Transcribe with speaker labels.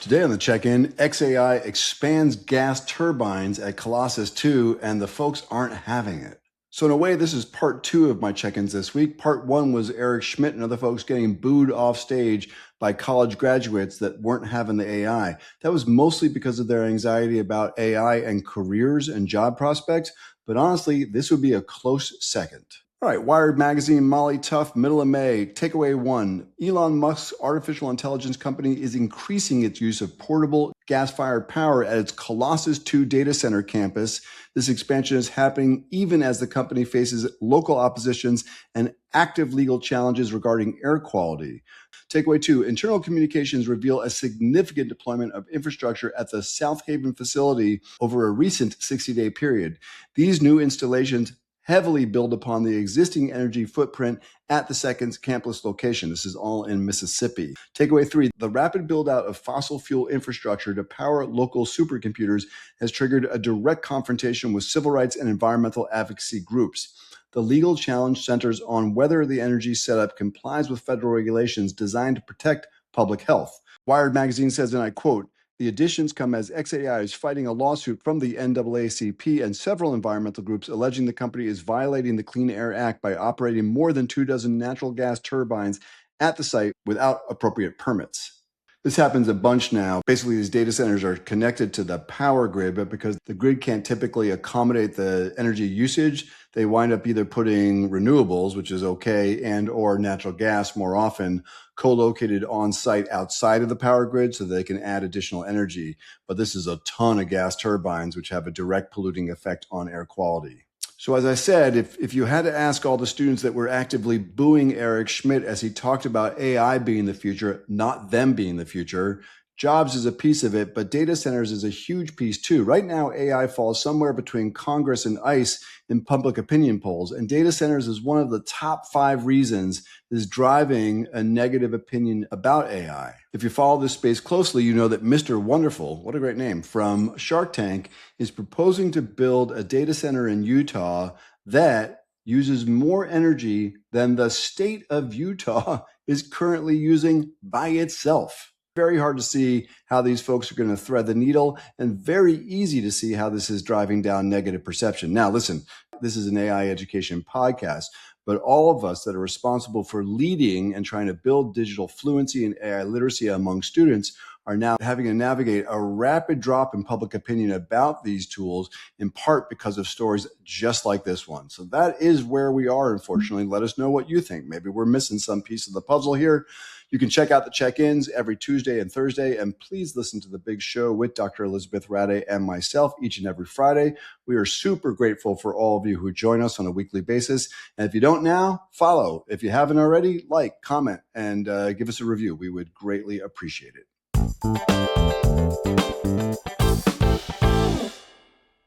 Speaker 1: Today on the check-in, XAI expands gas turbines at Colossus 2, and the folks aren't having it. So in a way, this is part 2 of my check-ins this week. Part 1 was Eric Schmidt and other folks getting booed off stage by college graduates that weren't having the AI. That was mostly because of their anxiety about AI and careers and job prospects, but honestly, this would be a close second. All right, Wired Magazine, Molly Tuff, middle of May. Takeaway 1, Elon Musk's artificial intelligence company is increasing its use of portable gas-fired power at its Colossus 2 data center campus. This expansion is happening even as the company faces local oppositions and active legal challenges regarding air quality. Takeaway 2, internal communications reveal a significant deployment of infrastructure at the South Haven facility over a recent 60-day period. These new installations heavily build upon the existing energy footprint at the second campus location. This is all in Mississippi. Takeaway 3, the rapid build out of fossil fuel infrastructure to power local supercomputers has triggered a direct confrontation with civil rights and environmental advocacy groups. The legal challenge centers on whether the energy setup complies with federal regulations designed to protect public health. Wired Magazine says, and I quote, "The additions come as XAI is fighting a lawsuit from the NAACP and several environmental groups alleging the company is violating the Clean Air Act by operating more than 24 natural gas turbines at the site without appropriate permits." This happens a bunch now. Basically, these data centers are connected to the power grid, but because the grid can't typically accommodate the energy usage, they wind up either putting renewables, which is okay, and or natural gas more often, co-located on site outside of the power grid so they can add additional energy. But this is a ton of gas turbines, which have a direct polluting effect on air quality. So as I said, if you had to ask all the students that were actively booing Eric Schmidt as he talked about AI being the future, not them being the future, jobs is a piece of it, but data centers is a huge piece too. Right now, AI falls somewhere between Congress and ICE in public opinion polls, and data centers is one of the top 5 reasons that is driving a negative opinion about AI. If you follow this space closely, you know that Mr. Wonderful, what a great name, from Shark Tank is proposing to build a data center in Utah that uses more energy than the state of Utah is currently using by itself. Very hard to see how these folks are going to thread the needle, and very easy to see how this is driving down negative perception. Now, listen, this is an AI education podcast, but all of us that are responsible for leading and trying to build digital fluency and AI literacy among students are now having to navigate a rapid drop in public opinion about these tools, in part because of stories just like this one. So that is where we are, unfortunately. Let us know what you think. Maybe we're missing some piece of the puzzle here. You can check out the check-ins every Tuesday and Thursday, and please listen to The Big Show with Dr. Elizabeth Rade and myself each and every Friday. We are super grateful for all of you who join us on a weekly basis. And if you don't now, follow. If you haven't already, like, comment, and give us a review. We would greatly appreciate it.